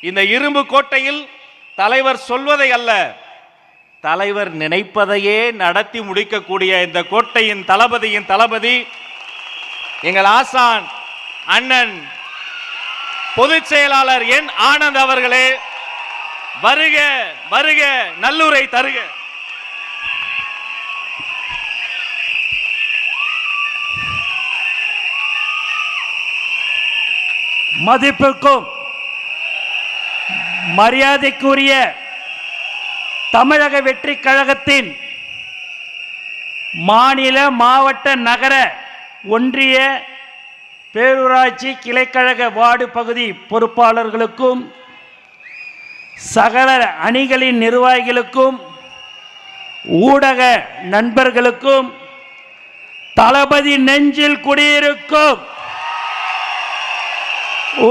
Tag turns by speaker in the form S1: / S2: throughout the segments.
S1: இந்த இரும்பு கோட்டையில் தலைவர் சொல்வதை அல்ல, தலைவர் நினைப்பதையே நடத்தி முடிக்கக்கூடிய இந்த கோட்டையின் தளபதி எங்கள் ஆசான் அண்ணன் பொதுச் செயலாளர் என் ஆனந்த் அவர்களே, வருக வருக, நல்லுரை தருக.
S2: மதிப்புக்கும் மரியாதைக்குரிய தமிழக வெற்றி கழகத்தின் மாநில, மாவட்ட, நகர, ஒன்றிய, பேரூராட்சி, கிளைக்கழக, வார்டு பகுதி பொறுப்பாளர்களுக்கும், சகல அணிகளின் நிர்வாகிகளுக்கும், ஊடக நண்பர்களுக்கும், தளபதி நெஞ்சில் குடியிருக்கும்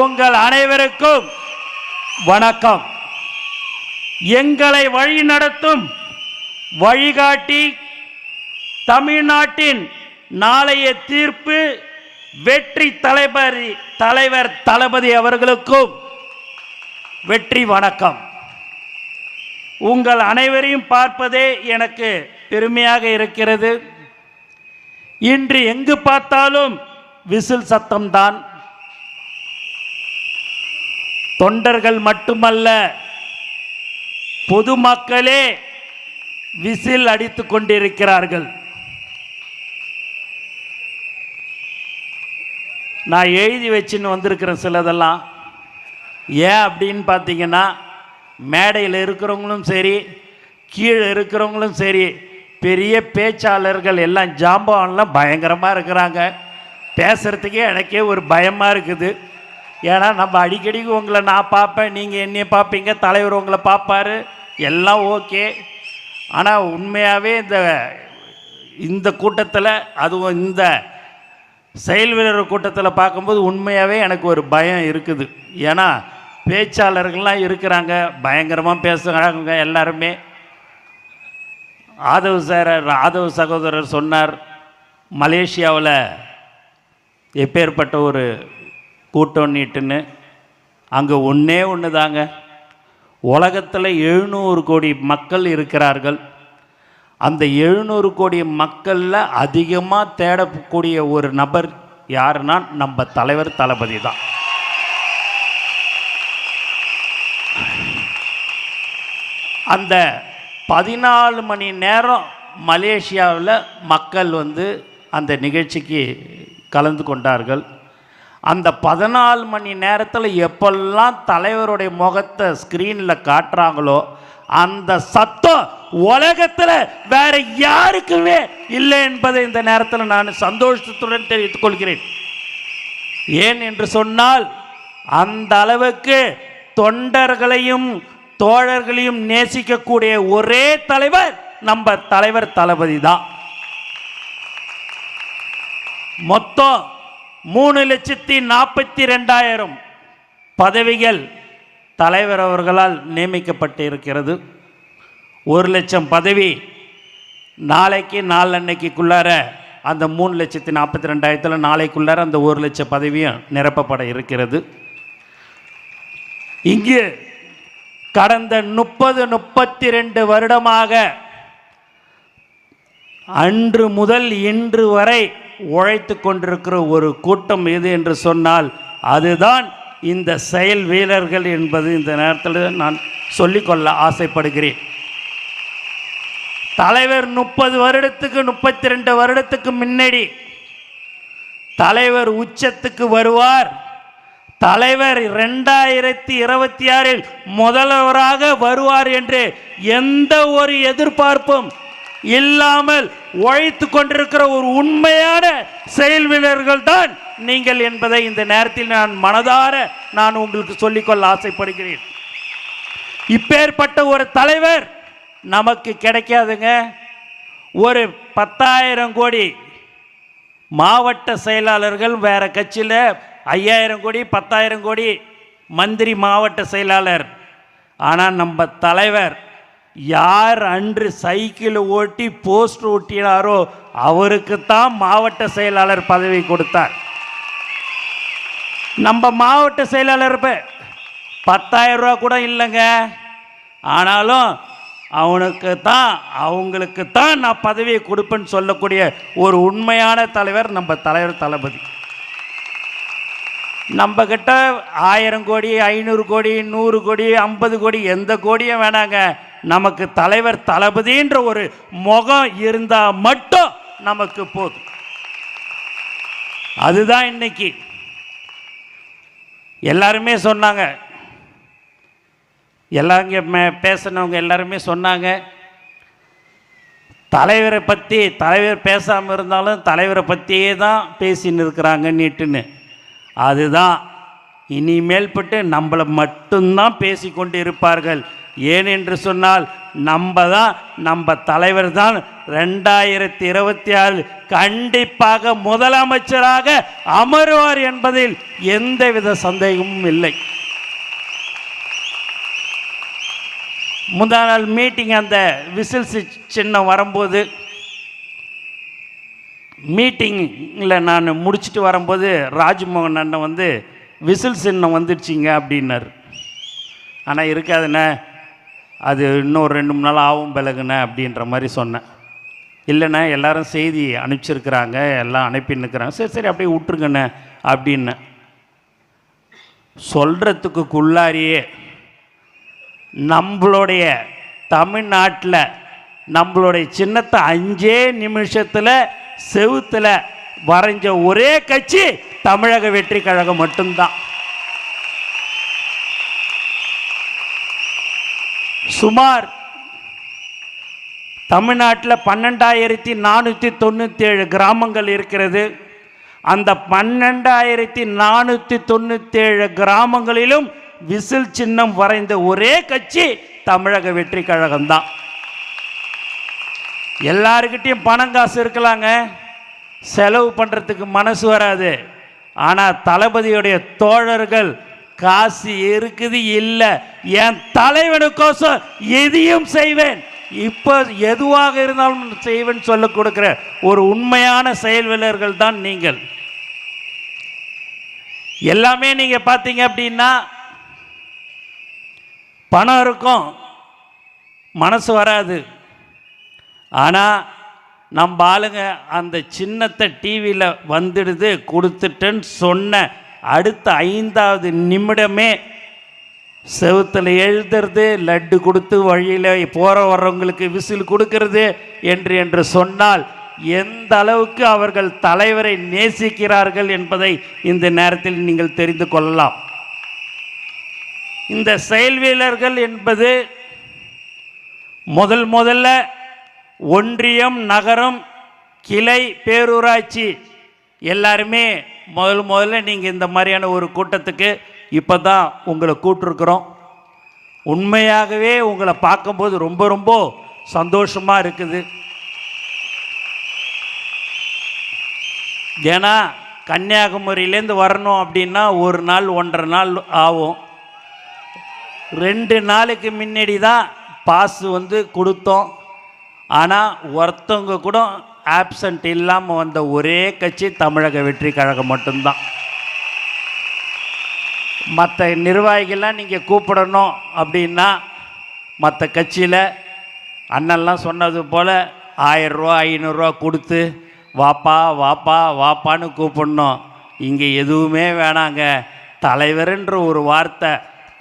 S2: உங்கள் அனைவருக்கும் வணக்கம். எங்களை வழி நடத்தும் வழிகாட்டி, தமிழ்நாட்டின் நாளைய தீர்ப்பு வெற்றி தலைவர் தளபதி அவர்களுக்கும் வெற்றி வணக்கம். உங்கள் அனைவரையும் பார்ப்பதே எனக்கு பெருமையாக இருக்கிறது. இன்று எங்கு பார்த்தாலும் விசில் சத்தம்தான். தொண்டர்கள் மட்டுமல்ல, பொதுமக்களே விசில் அடித்துக் கொண்டிருக்கிறார்கள். நான் எழுதி வச்சுன்னு வந்திருக்கிறேன் சிலதெல்லாம். ஏன் அப்படின்னு பார்த்தீங்கன்னா, மேடையில் இருக்கிறவங்களும் சரி, கீழே இருக்கிறவங்களும் சரி, பெரிய பேச்சாளர்கள் எல்லாம் ஜாம்பவான்லாம் பயங்கரமாக இருக்கிறாங்க. பேசுகிறதுக்கே எனக்கே ஒரு பயமாக இருக்குது. ஏன்னா நம்ம அடிக்கடி உங்களை நான் பார்ப்பேன், நீங்கள் என்னையை பார்ப்பீங்க, தலைவர் உங்களை பார்ப்பார், எல்லாம் ஓகே. ஆனால் உண்மையாகவே இந்த கூட்டத்தில், அதுவும் இந்த செயல் வீரர் கூட்டத்தில் பார்க்கும்போது உண்மையாகவே எனக்கு ஒரு பயம் இருக்குது. ஏன்னா பேச்சாளர்கள்லாம் இருக்கிறாங்க, பயங்கரமாக பேசுகிறாங்க எல்லாருமே. ஆதவ் சகோதரர் சொன்னார், மலேசியாவில் எப்பேற்பட்ட ஒரு கூட்டம் நீட்டுன்னு. அங்கே ஒன்று தாங்க, உலகத்தில் 700 கோடி மக்கள் இருக்கிறார்கள். அந்த 700 கோடி மக்களில் அதிகமாக தேடக்கூடிய ஒரு நபர் யாருன்னா நம்ம தலைவர் தளபதி தான். அந்த 14 மணி நேரம் மலேசியாவில் மக்கள் அந்த நிகழ்ச்சிக்கு கலந்து கொண்டார்கள். அந்த 14 மணி நேரத்தில் எப்பெல்லாம் தலைவருடைய முகத்தை ஸ்க்ரீனில் காட்டுறாங்களோ அந்த சத்தம் உலகத்தில் வேற யாருக்குமே இல்லை என்பதை இந்த நேரத்தில் நான் சந்தோஷத்துடன் தெரிவித்துக் கொள்கிறேன். ஏன் என்று சொன்னால், அந்த அளவுக்கு தொண்டர்களையும் தோழர்களையும் நேசிக்கக்கூடிய ஒரே தலைவர் நம்ம தலைவர் தளபதி தான். மொத்தம் 3,42,000 பதவிகள் தலைவர் அவர்களால் நியமிக்கப்பட்டு இருக்கிறது. 1,00,000 பதவி நாளைக்கு நாளன்னைக்குள்ளார அந்த 3,42,000 நாளைக்குள்ளார அந்த 1,00,000 பதவியும் நிரப்பப்பட இருக்கிறது. இங்கு கடந்த 30-32 வருடமாக அன்று முதல் இன்று வரை உழைத்து கொண்டிருக்கிற ஒரு கூட்டம் எது என்று சொன்னால் அதுதான் இந்த செயல் வீரர்கள் என்பது இந்த நேரத்தில் நான் சொல்லிக்கொள்ள ஆசைப்படுகிறேன். தலைவர் 30 வருடத்துக்கு 32 வருடத்துக்கு முன்னாடி தலைவர் உச்சத்துக்கு வருவார். தலைவர் 2026 முதல்வராக வருவார் என்று எந்த ஒரு எதிர்பார்ப்பும் இல்லாமல் உழைத்து கொண்டிருக்கிற ஒரு உண்மையான செயல் வீரர்கள் தான் நீங்கள் என்பதை இந்த நேரத்தில் நான் மனதார உங்களுக்கு சொல்லிக்கொள்ள ஆசைப்படுகிறேன். இப்பேற்பட்ட ஒரு தலைவர் நமக்கு கிடைக்காதுங்க. ஒரு 10,000 கோடி மாவட்ட செயலாளர்கள் வேற கட்சியில், 5,000 கோடி 10,000 கோடி மந்திரி மாவட்ட செயலாளர். ஆனால் நம்ம தலைவர் யார் அன்று சைக்கிள் ஓட்டி போஸ்ட் ஓட்டினாரோ அவருக்குத்தான் மாவட்ட செயலாளர் பதவி கொடுத்தார். நம்ம மாவட்ட செயலாளர் 10,000 ரூபா கூட இல்லைங்க. ஆனாலும் அவங்களுக்கு தான் நான் பதவியை கொடுப்பேன்னு சொல்லக்கூடிய ஒரு உண்மையான தலைவர் நம்ம தலைவர் தளபதி. நம்ம கிட்ட 1000 கோடி 500 கோடி 100 கோடி 50 கோடி எந்த கோடியும் வேணாங்க. நமக்கு தலைவர் தளபதின்ற ஒரு முகம் இருந்தால் மட்டும் நமக்கு போதும். அதுதான் இன்னைக்கு எல்லாருமே சொன்னாங்க, எல்லாரும் பேசினவங்க எல்லாருமே சொன்னாங்க, தலைவரை பற்றி தலைவர் பேசாமல் இருந்தாலும் தலைவரை பற்றியே தான் பேசின்னு இருக்கிறாங்க நீட்டுன்னு. அதுதான் இனிமேல்பட்டு நம்மளை மட்டும்தான் பேசிக்கொண்டு இருப்பார்கள். ஏனென்று சொன்னால் நம்ம தலைவர் தான் 2026 கண்டிப்பாக முதலமைச்சராக அமருவார் என்பதில் எந்தவித சந்தேகமும் இல்லை. முந்தா நாள் மீட்டிங் அந்த விசில் சின்னம் வரும்போது, மீட்டிங்கில் நான் முடிச்சுட்டு வரும்போது ராஜ்மோகன் அண்ணன் வந்து விசில் சின்னம் வந்துடுச்சிங்க அப்படின்னார். ஆனால் இருக்காதுண்ணே, அது இன்னும் 2-3 நாள் ஆகும் பிறகுண்ணே அப்படின்ற மாதிரி சொன்னேன். இல்லைண்ணே, எல்லாரும் செய்தி அனுப்பிச்சிருக்கிறாங்க, எல்லாம் அனுப்பின்னுக்கிறாங்க, சரி அப்படியே விட்டுருங்கண்ணே அப்படின்னு சொல்கிறதுக்குள்ளாரியே நம்மளுடைய தமிழ்நாட்டில் நம்மளுடைய சின்னத்தை 5 நிமிஷத்தில் செவுத்தில் வரைஞ்ச ஒரே கட்சி தமிழக வெற்றி கழகம் மட்டும்தான். சுமார் தமிழ்நாட்டில் 12,497 கிராமங்கள் இருக்கிறது. அந்த 12,497 கிராமங்களிலும் விசில் சின்னம் வரைந்த ஒரே கட்சி தமிழக வெற்றி கழகம்தான். எல்லாருக்கிட்டையும் பணம் காசு இருக்கலாங்க, செலவு பண்ணுறதுக்கு மனசு வராது. ஆனால் தளபதியுடைய தோழர்கள் காசு இருக்குது, இல்லை என் தலைவனுக்கோசம் எதையும் செய்வேன், இப்போ எதுவாக இருந்தாலும் செய்வேன் சொல்ல கொடுக்குற ஒரு உண்மையான செயல் வீரர்கள் தான் நீங்கள். எல்லாமே நீங்கள் பார்த்தீங்க அப்படின்னா பணம் இருக்கும், மனசு வராது. ஆனால் நம்ம ஆளுங்க அந்த சின்னத்தை டிவியில் வந்துடுது கொடுத்துட்டேன்னு சொன்ன அடுத்த 5வது நிமிடமே செவுத்தில் எழுதுறது, லட்டு கொடுத்து வழியில் போகிற வர்றவங்களுக்கு விசில் கொடுக்கறது என்று சொன்னால் எந்த அளவுக்கு அவர்கள் தலைவரை நேசிக்கிறார்கள் என்பதை இந்த நேரத்தில் நீங்கள் தெரிந்து கொள்ளலாம். இந்த செயல் வீரர்கள் என்பது முதல்ல ஒன்றியம், நகரம், கிளை, பேரூராட்சி எல்லாருமே முதல்ல நீங்கள் இந்த மாதிரியான ஒரு கூட்டத்துக்கு இப்போ தான் உங்களை கூட்டிருக்கிறோம். உண்மையாகவே உங்களை பார்க்கும்போது ரொம்ப சந்தோஷமாக இருக்குது. ஏன்னா கன்னியாகுமரியிலேருந்து வரணும் அப்படின்னா 1 நாள் 1.5 நாள் ஆகும். 2 நாளுக்கு முன்னாடி தான் பாஸ் வந்து கொடுத்தோம். ஆனால் ஒருத்தவங்க கூட ஆப்சண்ட் இல்லாமல் வந்த ஒரே கட்சி தமிழக வெற்றி கழகம் மட்டும்தான். மற்ற நிர்வாகிகள்லாம் நீங்கள் கூப்பிடணும் அப்படின்னா மற்ற கட்சியில் அண்ணெல்லாம் சொன்னது போல் 1000 ரூபா 500 ரூபா கொடுத்து வாப்பா வாப்பா வாப்பான்னு கூப்பிடணும். இங்கே எதுவுமே வேணாங்க, தலைவர்ன்ற ஒரு வார்த்தை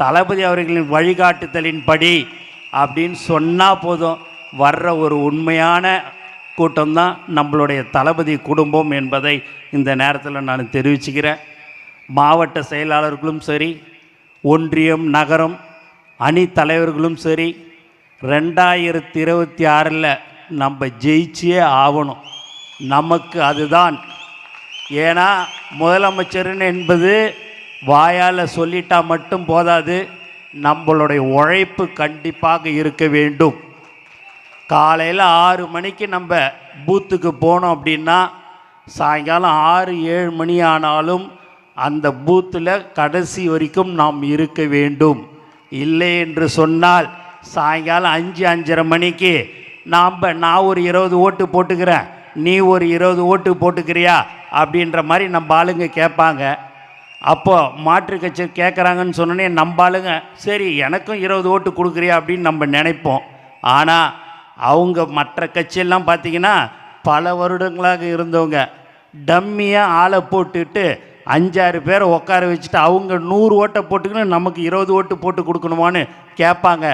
S2: தளபதி அவர்களின் வழிகாட்டுதலின்படி அப்படின்னு சொன்னால் போதும். வர்ற ஒரு உண்மையான கூட்டம்தான் நம்மளுடைய தளபதி குடும்பம் என்பதை இந்த நேரத்தில் நான் தெரிவிச்சுக்கிறேன். மாவட்ட செயலாளர்களும் சரி, ஒன்றியம், நகரம் அணி தலைவர்களும் சரி, 2026 நம்ம ஜெயிச்சே ஆகணும். நமக்கு அதுதான். ஏன்னா முதலமைச்சர்னு என்பது வாயால் சொல்லிட்டா மட்டும் போதாது, நம்மளுடைய உழைப்பு கண்டிப்பாக இருக்க வேண்டும். காலையில் 6 மணிக்கு நம்ம பூத்துக்கு போனோம் அப்படின்னா சாயங்காலம் 6-7 மணி ஆனாலும் அந்த பூத்தில் கடைசி வரைக்கும் நாம் இருக்க வேண்டும். இல்லை என்று சொன்னால் சாயங்காலம் 5-5:30 மணிக்கு நான் ஒரு 20 ஓட்டு போட்டுக்கிறேன், நீ ஒரு 20 ஓட்டு போட்டுக்கிறியா அப்படின்ற மாதிரி நம்ம ஆளுங்க கேட்பாங்க. அப்போ மாற்று கட்சி கேட்குறாங்கன்னு சொன்னோன்னே நம்பாளுங்க சரி எனக்கும் 20 ஓட்டு கொடுக்குறியா அப்படின்னு நம்ம நினைப்போம். ஆனால் அவங்க மற்ற கட்சியெல்லாம் பார்த்திங்கன்னா பல வருடங்களாக இருந்தவங்க டம்மியாக ஆளை போட்டுட்டு 5-6 பேரை உட்கார வச்சுட்டு அவங்க 100 ஓட்டை போட்டுக்கின்னு நமக்கு 20 ஓட்டு போட்டு கொடுக்கணுமான்னு கேட்பாங்க.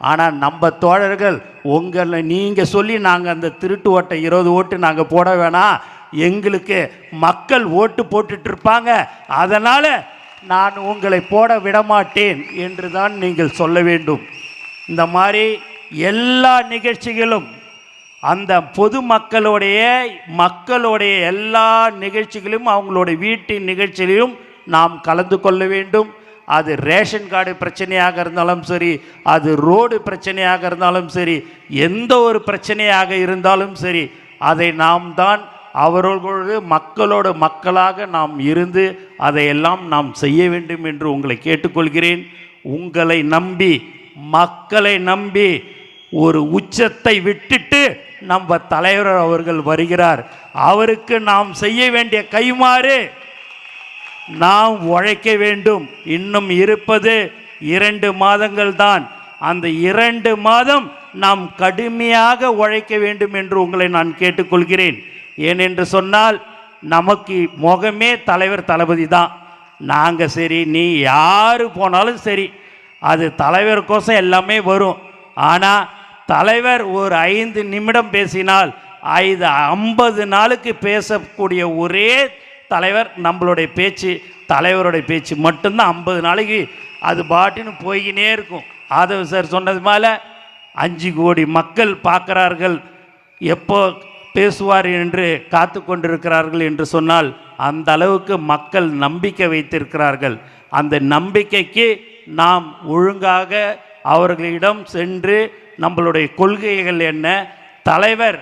S2: ஆனால் நம்ம தோழர்கள் உங்களை நீங்கள் சொல்லி நாங்கள் அந்த திருட்டு ஓட்டை 20 ஓட்டு நாங்கள் போட வேணாம், எங்களுக்கு மக்கள் ஓட்டு போட்டுட்ருப்பாங்க, அதனால் நான் உங்களை போட விடமாட்டேன் என்று தான் நீங்கள் சொல்ல வேண்டும். இந்த மாதிரி எல்லா நிகழ்ச்சிகளும் அந்த மக்களுடைய எல்லா நிகழ்ச்சிகளும் அவங்களுடைய வீட்டின் நிகழ்ச்சியிலும் நாம் கலந்து கொள்ள வேண்டும். அது ரேஷன் கார்டு பிரச்சனையாக இருந்தாலும் சரி, அது ரோடு பிரச்சனையாக இருந்தாலும் சரி, எந்த ஒரு பிரச்சனையாக இருந்தாலும் சரி, அதை நாம் தான் அவர்களோடு மக்களாக நாம் இருந்து அதையெல்லாம் நாம் செய்ய வேண்டும் என்று உங்களை கேட்டுக்கொள்கிறேன். உங்களை நம்பி மக்களை நம்பி ஒரு உச்சத்தை விட்டுட்டு நம்ம தலைவர் அவர்கள் வருகிறார். அவருக்கு நாம் செய்ய வேண்டிய கைமாறு நாம் உழைக்க வேண்டும். இன்னும் இருப்பது 2 மாதங்கள் தான். அந்த 2 மாதம் நாம் கடுமையாக உழைக்க வேண்டும் என்று உங்களை நான் கேட்டுக்கொள்கிறேன். ஏனென்று சொன்னால் நமக்கு முகமே தலைவர் தளபதி தான். நாங்கள் சரி நீ யார் போனாலும் சரி அது தலைவருக்கோசம் எல்லாமே வரும். ஆனால் தலைவர் ஒரு 5 நிமிடம் பேசினால் 50 நாளுக்கு பேசக்கூடிய ஒரே தலைவர் நம்மளுடைய பேச்சு, தலைவருடைய பேச்சு மட்டும்தான் 50 நாளைக்கு அது பாட்டுன்னு போய்கினே இருக்கும். ஆதவ சார் சொன்னது மேலே 5 கோடி மக்கள் பார்க்குறார்கள், எப்போ பேசுவார் என்று காத்து கொண்டிருக்கிறார்கள் என்று சொன்னால் அந்த அளவுக்கு மக்கள் நம்பிக்கை வைத்திருக்கிறார்கள். அந்த நம்பிக்கைக்கு நாம் ஒழுங்காக அவர்களிடம் சென்று நம்மளுடைய கொள்கைகள் என்ன, தலைவர்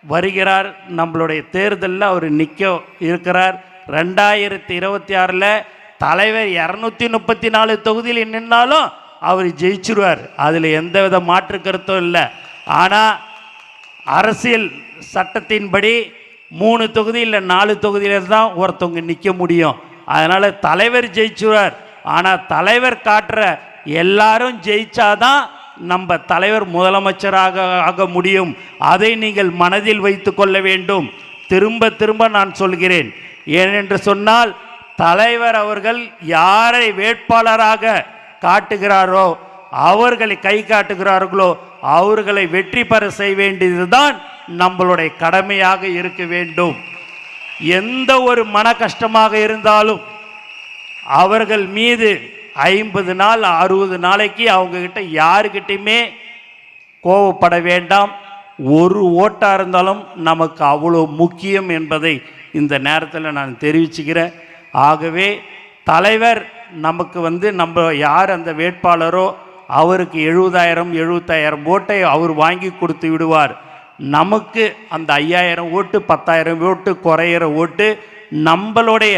S2: வருகிறார், நம்மளுடைய தேர்தலில் அவர் நிற்க இருக்கிறார். 2026 தலைவர் 234 தொகுதியில் நின்னாலும் அவர் ஜெயிச்சிருவார், அதில் எந்தவித மாற்று கருத்தும் இல்லை. ஆனால் அரசியல் சட்டத்தின்படி 3 தொகுதி இல்லை 4 தொகுதியில் தான் ஒருத்தவங்க நிற்க முடியும். அதனால் தலைவர் ஜெயிச்சுவார். ஆனால் தலைவர் காட்டுற எல்லாரும் ஜெயிச்சாதான் நம்ம தலைவர் முதலமைச்சராக ஆக முடியும். அதை நீங்கள் மனதில் வைத்து கொள்ள வேண்டும். திரும்ப திரும்ப நான் சொல்கிறேன். ஏனென்று சொன்னால் தலைவர் அவர்கள் யாரை வேட்பாளராக காட்டுகிறாரோ, அவர்களை கை காட்டுகிறார்களோ அவர்களை வெற்றி பெற செய்ய வேண்டியதுதான் நம்மளுடைய கடமையாக இருக்க வேண்டும். எந்த ஒரு மன கஷ்டமாக இருந்தாலும் அவர்கள் மீது 50 நாள் 60 நாளைக்கு அவங்கக்கிட்ட யாருக்கிட்டையுமே கோவப்பட வேண்டாம். ஒரு ஓட்டாக இருந்தாலும் நமக்கு அவ்வளோ முக்கியம் என்பதை இந்த நேரத்தில் நான் தெரிவிச்சுக்கிறேன். ஆகவே தலைவர் நமக்கு நம்ம யார் அந்த வேட்பாளரோ அவருக்கு 70,000 ஓட்டை அவர் வாங்கி கொடுத்து விடுவார். நமக்கு அந்த 5000 ஓட்டு 10,000 ஓட்டு குறையிற ஓட்டு நம்மளுடைய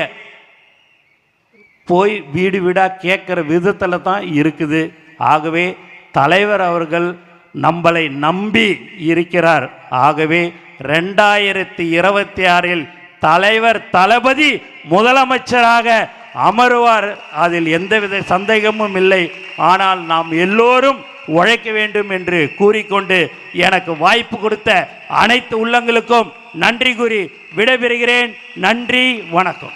S2: போய் வீடு வீடாக கேட்குற விதத்தில் தான் இருக்குது. ஆகவே தலைவர் அவர்கள் நம்மளை நம்பி இருக்கிறார். ஆகவே 2026 தலைவர் தளபதி முதலமைச்சராக அமருவார், அதில் எந்தவித சந்தேகமும் இல்லை. ஆனால் நாம் எல்லோரும் உழைக்க வேண்டும் என்று கூறிக்கொண்டு எனக்கு வாய்ப்பு கொடுத்த அனைத்து உள்ளங்களுக்கும் நன்றி கூறி விடைபெறுகிறேன். நன்றி, வணக்கம்.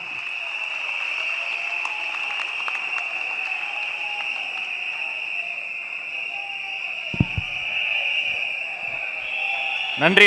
S1: நன்றி.